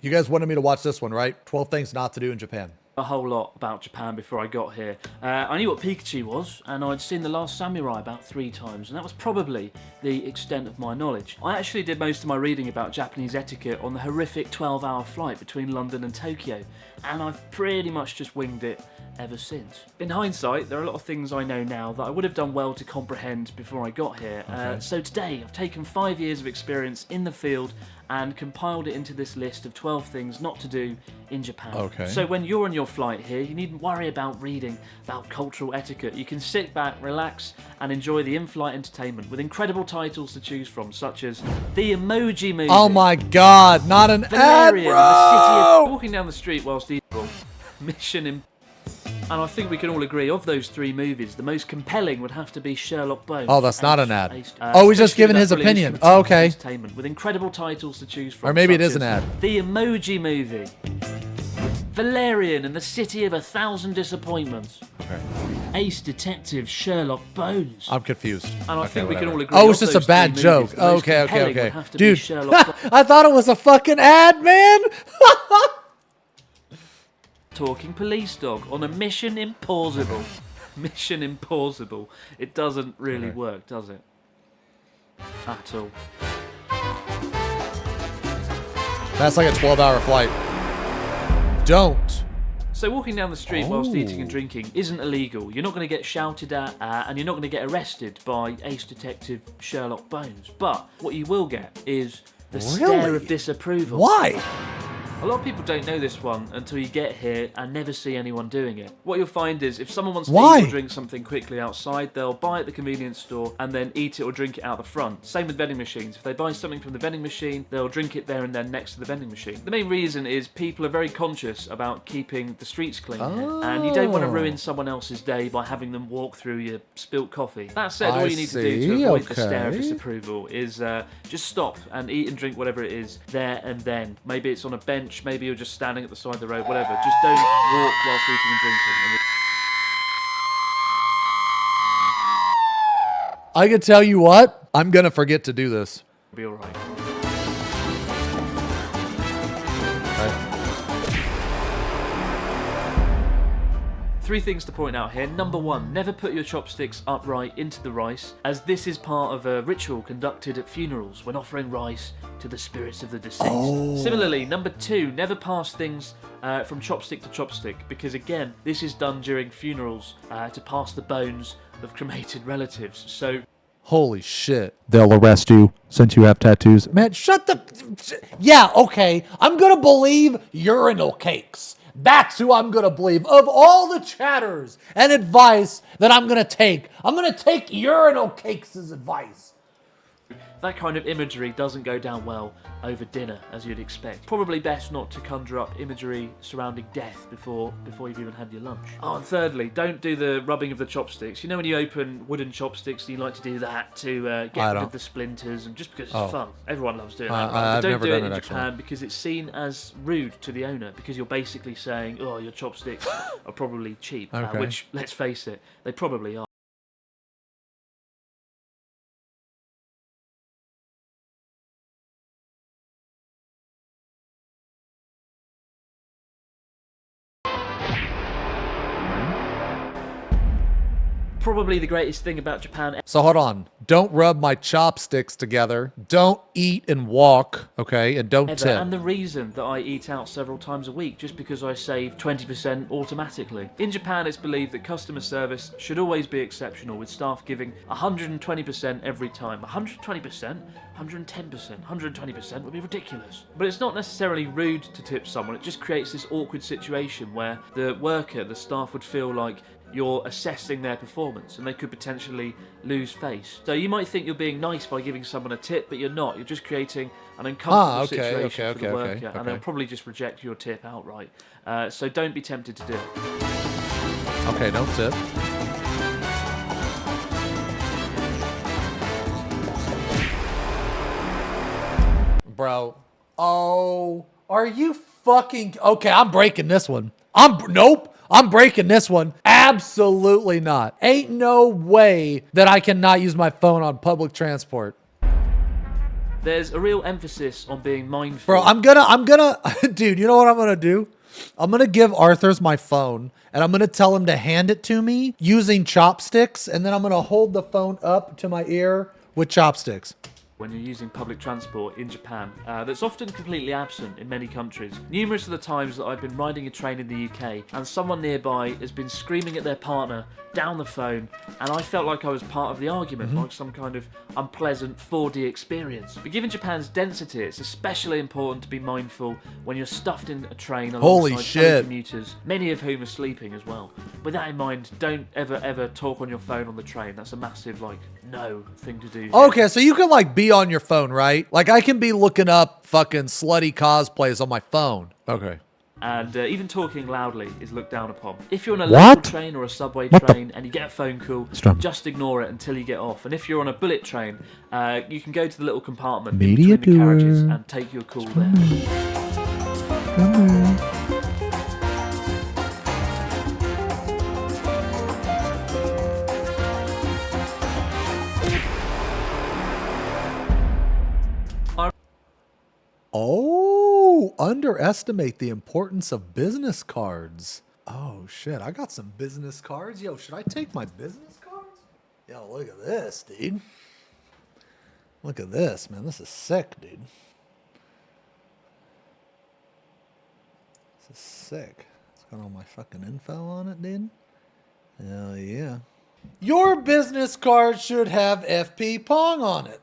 You guys wanted me to watch this one, right? 12 things not to do in Japan. A whole lot about Japan before I got here. I knew what Pikachu was, and I'd seen The Last Samurai about 3 times, and that was probably the extent of my knowledge. I actually did most of my reading about Japanese etiquette on the horrific 12-hour flight between London and Tokyo, and I've pretty much just winged it ever since. In hindsight, there are a lot of things I know now that I would have done well to comprehend before I got here. So today, I've taken 5 years of experience in the field and compiled it into this list of 12 things not to do in Japan. Okay. So when you're on your flight here, you needn't worry about reading about cultural etiquette. You can sit back, relax, and enjoy the in-flight entertainment with incredible titles to choose from, such as The Emoji Movie. Oh my god, not an ad, Valerian, bro! the city of walking down the street whilst eating. Mission Impossible. And I think we can all agree, of those 3 movies, the most compelling would have to be Sherlock Bones. Oh, that's not an ad. Oh, he's just giving his opinion. Oh, okay. With incredible titles to choose from. Or maybe it is an ad. The Emoji Movie. Valerian and the City of 1,000 Disappointments. Okay. Ace Detective Sherlock Bones. I'm confused. And I think we can all agree. Oh, it's just a bad joke. Oh, Okay. Dude, I thought it was a fucking ad, man! Talking police dog on a Mission Impossible. Mission Impossible. It doesn't really work, does it? At all. That's like a 12-hour flight. Don't. So walking down the street whilst eating and drinking isn't illegal. You're not going to get shouted at, and you're not going to get arrested by Ace Detective Sherlock Bones. But what you will get is the stare of disapproval. Why? A lot of people don't know this one until you get here and never see anyone doing it. What you'll find is if someone wants to eat or drink something quickly outside, they'll buy it at the convenience store and then eat it or drink it out the front. Same with vending machines. If they buy something from the vending machine, they'll drink it there and then next to the vending machine. The main reason is people are very conscious about keeping the streets clean here, and you don't want to ruin someone else's day by having them walk through your spilt coffee. That said, all you need to do to avoid the stare of disapproval is just stop and eat and drink whatever it is there and then. Maybe it's on a bench, maybe you're just standing at the side of the road, whatever. Just don't walk whilst eating and drinking. I can tell you what, I'm gonna forget to do this. It'll be alright. 3 things to point out here. Number 1, never put your chopsticks upright into the rice, as this is part of a ritual conducted at funerals when offering rice to the spirits of the deceased. Similarly, number 2, never pass things from chopstick to chopstick, because again, this is done during funerals to pass the bones of cremated relatives. So, holy shit. They'll arrest you since you have tattoos. Man, shut the... Yeah, okay. I'm gonna believe urinal cakes. That's who I'm gonna believe. Of all the chatters and advice that I'm gonna take urinal cakes as advice. that kind of imagery doesn't go down well over dinner, as you'd expect. Probably best not to conjure up imagery surrounding death before you've even had your lunch. Oh, and thirdly, don't do the rubbing of the chopsticks. You know when you open wooden chopsticks, you like to do that to get rid of the splinters, and just because it's fun. Everyone loves doing that. Right? But don't do it in Japan because it's seen as rude to the owner, because you're basically saying, oh, your chopsticks are probably cheap, which, let's face it, they probably are. Probably the greatest thing about Japan. So hold on. Don't rub my chopsticks together. Don't eat and walk, okay? And don't tip. And the reason that I eat out several times a week, just because I save 20% automatically. In Japan, it's believed that customer service should always be exceptional, with staff giving 120% every time. 120%? 110%? 120% would be ridiculous. But it's not necessarily rude to tip someone. It just creates this awkward situation where the worker, the staff, would feel like you're assessing their performance and they could potentially lose face. So you might think you're being nice by giving someone a tip, but you're not. You're just creating an uncomfortable situation for the worker, and they'll probably just reject your tip outright. So don't be tempted to do it. Okay, don't tip. Bro. Oh, are you fucking... Okay, I'm breaking this one. Nope. I'm breaking this one. Absolutely not. Ain't no way that I cannot use my phone on public transport. There's a real emphasis on being mindful. Bro, I'm gonna, dude, you know what I'm gonna do? I'm gonna give Arthur's my phone and I'm gonna tell him to hand it to me using chopsticks, and then I'm gonna hold the phone up to my ear with chopsticks. When you're using public transport in Japan, that's often completely absent in many countries. Numerous of the times that I've been riding a train in the UK and someone nearby has been screaming at their partner down the phone, and I felt like I was part of the argument, like some kind of unpleasant 4D experience. But given Japan's density, it's especially important to be mindful when you're stuffed in a train alongside fellow commuters, many of whom are sleeping as well. With that in mind, don't ever talk on your phone on the train. That's a massive, like, no thing to do here. Okay, so you can like be on your phone, right? Like I can be looking up fucking slutty cosplays on my phone. Okay. And even talking loudly is looked down upon. If you're on a local train or a subway train and you get a phone call, just ignore it until you get off. And if you're on a bullet train, you can go to the little compartment in between the carriages and take your call there. Oh, underestimate the importance of business cards. Oh shit, I got some business cards. Yo, should I take my business cards? Yo, look at this, dude. Look at this, man. This is sick, dude. This is sick. It's got all my fucking info on it, dude. Hell yeah. Your business card should have FP Pong on it.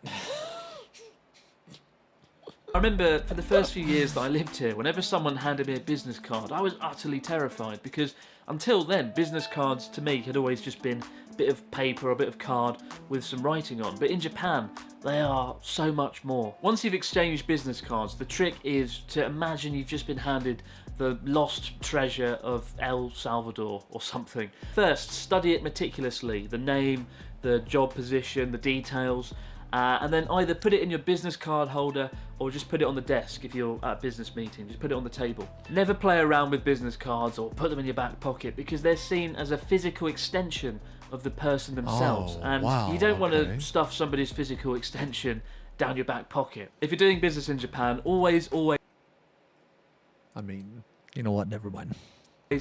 I remember for the first few years that I lived here, whenever someone handed me a business card, I was utterly terrified because until then, business cards to me had always just been a bit of paper or a bit of card with some writing on. But in Japan, they are so much more. Once you've exchanged business cards, the trick is to imagine you've just been handed the lost treasure of El Salvador or something. First, study it meticulously, the name, the job position, the details. And then either put it in your business card holder or just put it on the desk if you're at a business meeting. Just put it on the table. Never play around with business cards or put them in your back pocket because they're seen as a physical extension of the person themselves. You don't want to stuff somebody's physical extension down your back pocket. If you're doing business in Japan, always... I mean, you know what? Never mind.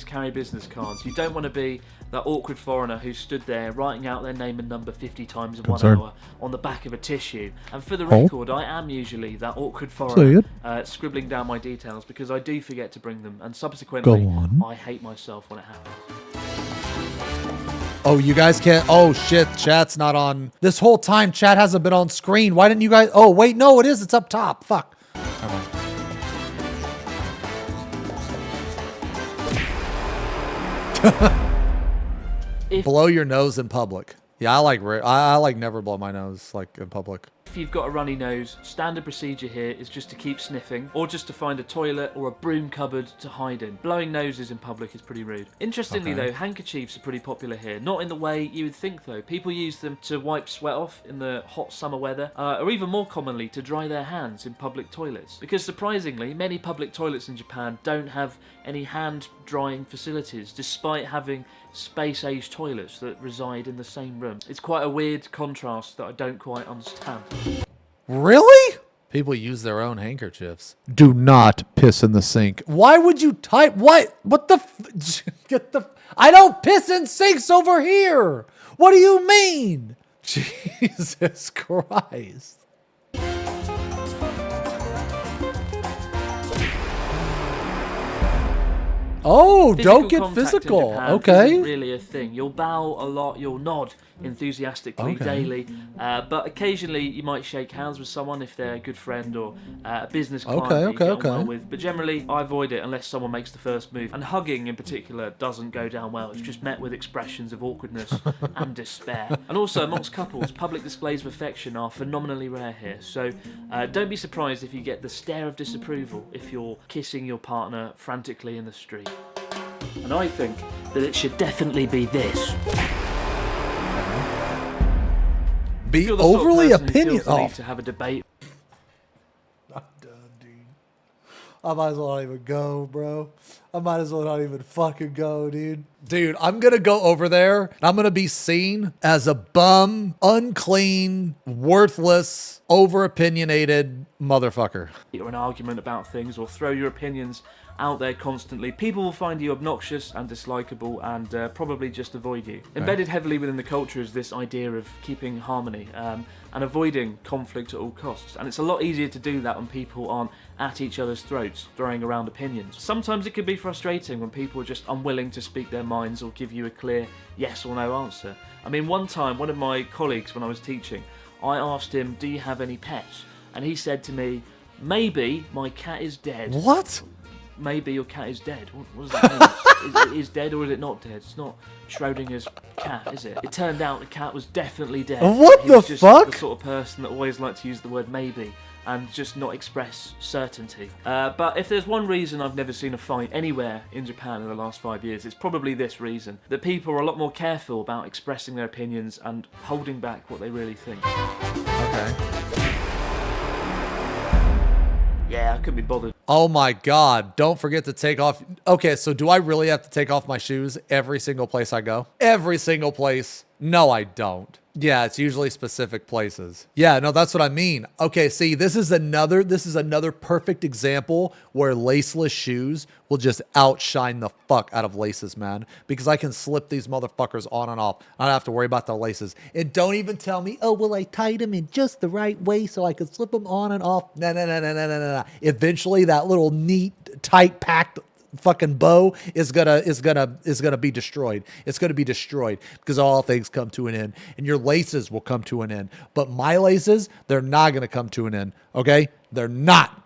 Carry business cards. You don't want to be that awkward foreigner who stood there writing out their name and number 50 times in 1 hour on the back of a tissue. And for the record, I am usually that awkward foreigner scribbling down my details because I do forget to bring them, and subsequently I hate myself when it happens. Oh, you guys can't. Oh shit, chat's not on. This whole time chat hasn't been on screen. Why didn't you guys? Oh wait, no, it is. It's up top. Fuck. Never mind. Blow your nose in public. Yeah, I like never blow my nose like in public. If you've got a runny nose, standard procedure here is just to keep sniffing or just to find a toilet or a broom cupboard to hide in. Blowing noses in public is pretty rude. Interestingly though, handkerchiefs are pretty popular here. Not in the way you would think though. People use them to wipe sweat off in the hot summer weather, or even more commonly to dry their hands in public toilets. Because surprisingly, many public toilets in Japan don't have any hand drying facilities, despite having space-age toilets that reside in the same room. It's quite a weird contrast that I don't quite understand. Really? People use their own handkerchiefs. Do not piss in the sink. Why would you type what? What the get the I don't piss in sinks over here. What do you mean? Jesus Christ. Oh, don't get physical. Okay. Isn't really a thing. You'll bow a lot, you'll nod enthusiastically daily, but occasionally you might shake hands with someone if they're a good friend or a business client that you get on well with. But generally, I avoid it unless someone makes the first move. And hugging in particular doesn't go down well. It's just met with expressions of awkwardness and despair. And also, amongst couples, public displays of affection are phenomenally rare here. So don't be surprised if you get the stare of disapproval if you're kissing your partner frantically in the street. And I think that it should definitely be this. Be overly opinionated. Oh. To have a debate. I'm done, dude. I might as well not even go, bro. I might as well not even fucking go, dude. Dude, I'm gonna go over there and I'm gonna be seen as a bum, unclean, worthless, over-opinionated motherfucker. Or an argument about things, or throw your opinions out there constantly. People will find you obnoxious and dislikable and probably just avoid you. Embedded heavily within the culture is this idea of keeping harmony and avoiding conflict at all costs. And it's a lot easier to do that when people aren't at each other's throats, throwing around opinions. Sometimes it can be frustrating when people are just unwilling to speak their minds or give you a clear yes or no answer. I mean, one time, one of my colleagues when I was teaching, I asked him, do you have any pets? And he said to me, maybe my cat is dead. What? Maybe your cat is dead. What does that mean? Is it dead or is it not dead? It's not Schrodinger's cat, is it? It turned out the cat was definitely dead. What he the was just fuck? the sort of person that always liked to use the word maybe and just not express certainty. But if there's one reason I've never seen a fight anywhere in Japan in the last 5 years, it's probably this reason. That people are a lot more careful about expressing their opinions and holding back what they really think. Okay. Yeah, I couldn't be bothered. Oh my God, don't forget to take off. Okay, so do I really have to take off my shoes every single place I go? Every single place? No, I don't. Yeah, it's usually specific places. Yeah, no, that's what I mean. Okay, see, this is another perfect example where laceless shoes will just outshine the fuck out of laces, man. Because I can slip these motherfuckers on and off. I don't have to worry about the laces. And don't even tell me, oh, well, I tied them in just the right way so I could slip them on and off. No. Eventually, that little neat, tight packed fucking bow is gonna be destroyed. It's gonna be destroyed because all things come to an end, and your laces will come to an end. But my laces, they're not gonna come to an end. Okay, they're not.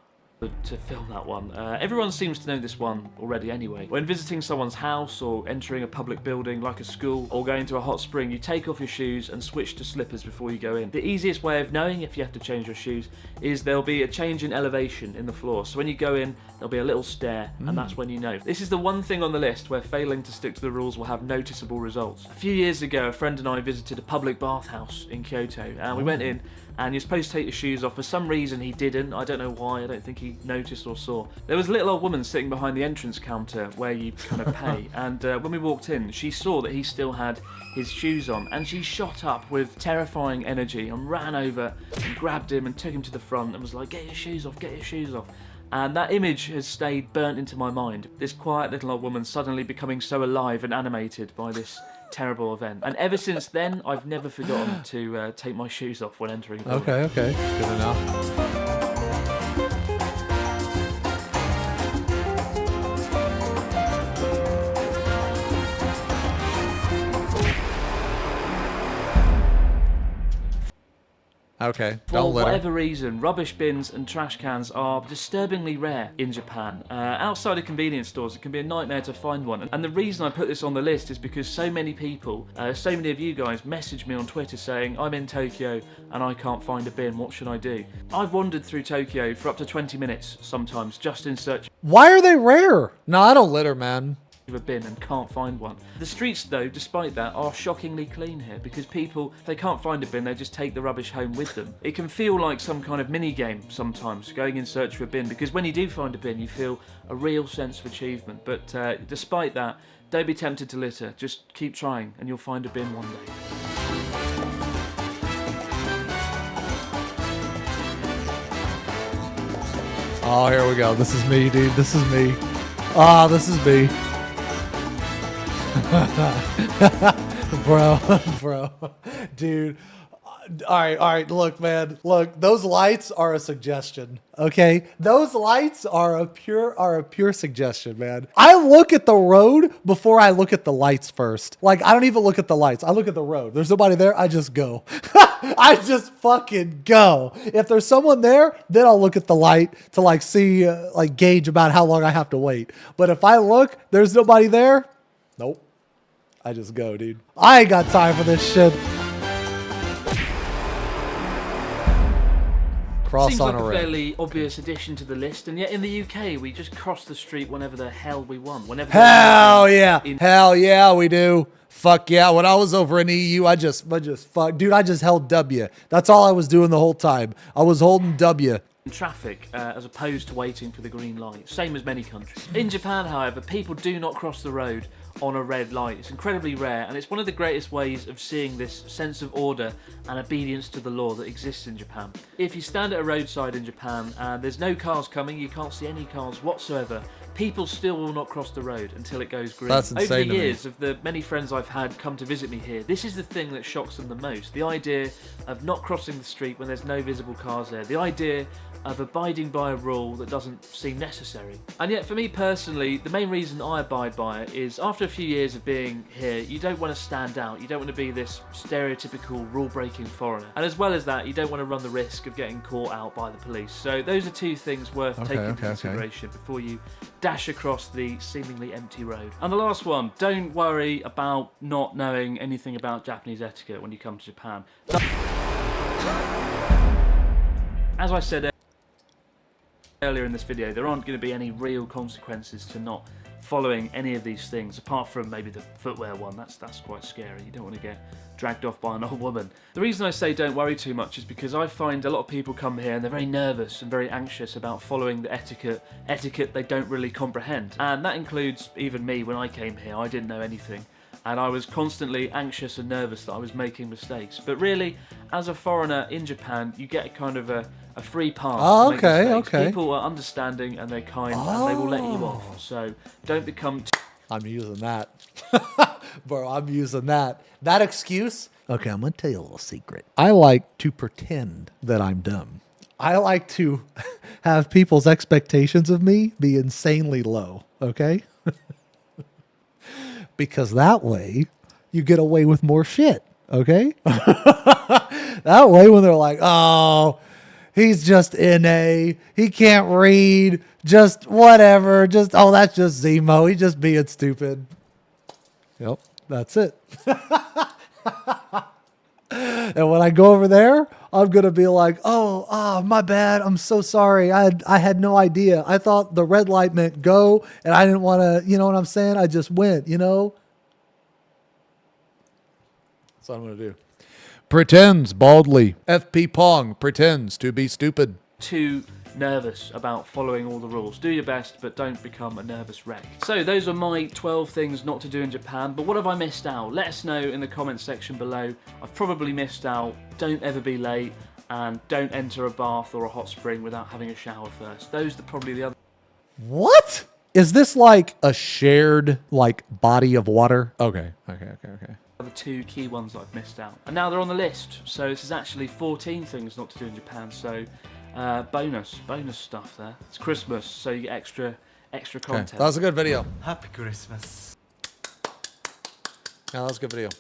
To film that one. Everyone seems to know this one already anyway. When visiting someone's house or entering a public building like a school or going to a hot spring, you take off your shoes and switch to slippers before you go in. The easiest way of knowing if you have to change your shoes is there'll be a change in elevation in the floor. So when you go in, there'll be a little stair, and that's when you know. This is the one thing on the list where failing to stick to the rules will have noticeable results. A few years ago, a friend and I visited a public bathhouse in Kyoto, and we went in, and you're supposed to take your shoes off. For some reason he didn't. I don't know why. I don't think he noticed or saw. There was a little old woman sitting behind the entrance counter where you kind of pay, and when we walked in, she saw that he still had his shoes on, and she shot up with terrifying energy and ran over and grabbed him and took him to the front and was like, get your shoes off, get your shoes off. And that image has stayed burnt into my mind. This quiet little old woman suddenly becoming so alive and animated by this terrible event. And ever since then, I've never forgotten to take my shoes off when entering. Okay, good enough. Okay, don't For litter. whatever reason, rubbish bins and trash cans are disturbingly rare in Japan. Outside of convenience stores, it can be a nightmare to find one. And the reason I put this on the list is because so many people, so many of you guys message me on Twitter saying, I'm in Tokyo and I can't find a bin, what should I do? I've wandered through Tokyo for up to 20 minutes sometimes, just in search Why are they rare? No, I don't litter, man. of a bin and can't find one. The streets though, despite that, are shockingly clean here because people, if they can't find a bin, they just take the rubbish home with them. It can feel like some kind of mini game sometimes, going in search for a bin, because when you do find a bin, you feel a real sense of achievement. But despite that, don't be tempted to litter. Just keep trying and you'll find a bin one day. Oh, here we go. This is me, dude. This is me. Ah, this is me. bro, dude. All right, look, man. Look, those lights are a suggestion, okay? Those lights are a pure suggestion, man. I look at the road before I look at the lights first. Like, I don't even look at the lights. I look at the road. There's nobody there, I just go. I just fucking go. If there's someone there, then I'll look at the light to like see, like gauge about how long I have to wait. But if I look, there's nobody there, nope. I just go, dude. I ain't got time for this shit. Cross Seems on like a a red. fairly obvious addition to the list, and yet in the UK we just cross the street whenever the hell we want. Whenever Hell yeah, we do. Fuck yeah. When I was over in the EU, I just held W. That's all I was doing the whole time. I was holding W. traffic as opposed to waiting for the green light, same as many countries. In Japan, however, people do not cross the road on a red light. It's incredibly rare, and it's one of the greatest ways of seeing this sense of order and obedience to the law that exists in Japan. If you stand at a roadside in Japan and there's no cars coming, you can't see any cars whatsoever, people still will not cross the road until it goes green. That's insane. Over the to years me. of the many friends I've had come to visit me here, this is the thing that shocks them the most. The idea of not crossing the street when there's no visible cars there. The idea of abiding by a rule that doesn't seem necessary. And yet for me personally, the main reason I abide by it is after a few years of being here, you don't want to stand out. You don't want to be this stereotypical rule-breaking foreigner. And as well as that, you don't want to run the risk of getting caught out by the police. So those are two things worth taking into consideration before you dash across the seemingly empty road. And the last one, don't worry about not knowing anything about Japanese etiquette when you come to Japan. As I said earlier in this video, there aren't going to be any real consequences to not following any of these things, apart from maybe the footwear one. That's quite scary. You don't want to get dragged off by an old woman. The reason I say don't worry too much is because I find a lot of people come here and they're very nervous and very anxious about following the etiquette they don't really comprehend. And that includes even me. When I came here, I didn't know anything. And I was constantly anxious and nervous that I was making mistakes. But really, as a foreigner in Japan, you get kind of a free pass. Oh, to make mistakes. okay. People are understanding and they're kind and they will let you off. So don't become... I'm using that. Bro, I'm using that. That excuse? Okay, I'm going to tell you a little secret. I like to pretend that I'm dumb. I like to have people's expectations of me be insanely low, okay? Because that way you get away with more shit, okay? That way when they're like, oh, he's just NA, he can't read, just whatever, just, oh, that's just Zemo, he's just being stupid. Yep, that's it. And when I go over there, I'm going to be like, oh, my bad, I'm so sorry, I had no idea. I thought the red light meant go, and I didn't want to, you know what I'm saying? I just went, you know? That's what I'm going to do. Pretends baldly. FP Pong pretends to be stupid. Too nervous about following all the rules. Do your best, but don't become a nervous wreck. So those are my 12 things not to do in Japan, but what have I missed out? Let us know in the comments section below. I've probably missed out. Don't ever be late, and don't enter a bath or a hot spring without having a shower first. Those are probably the other... What? Is this like a shared like body of water? Okay. The two key ones that I've missed out. And now they're on the list. So this is actually 14 things not to do in Japan. So bonus stuff there. It's Christmas, so you get extra content. That was a good video. Happy Christmas. Yeah, that was a good video.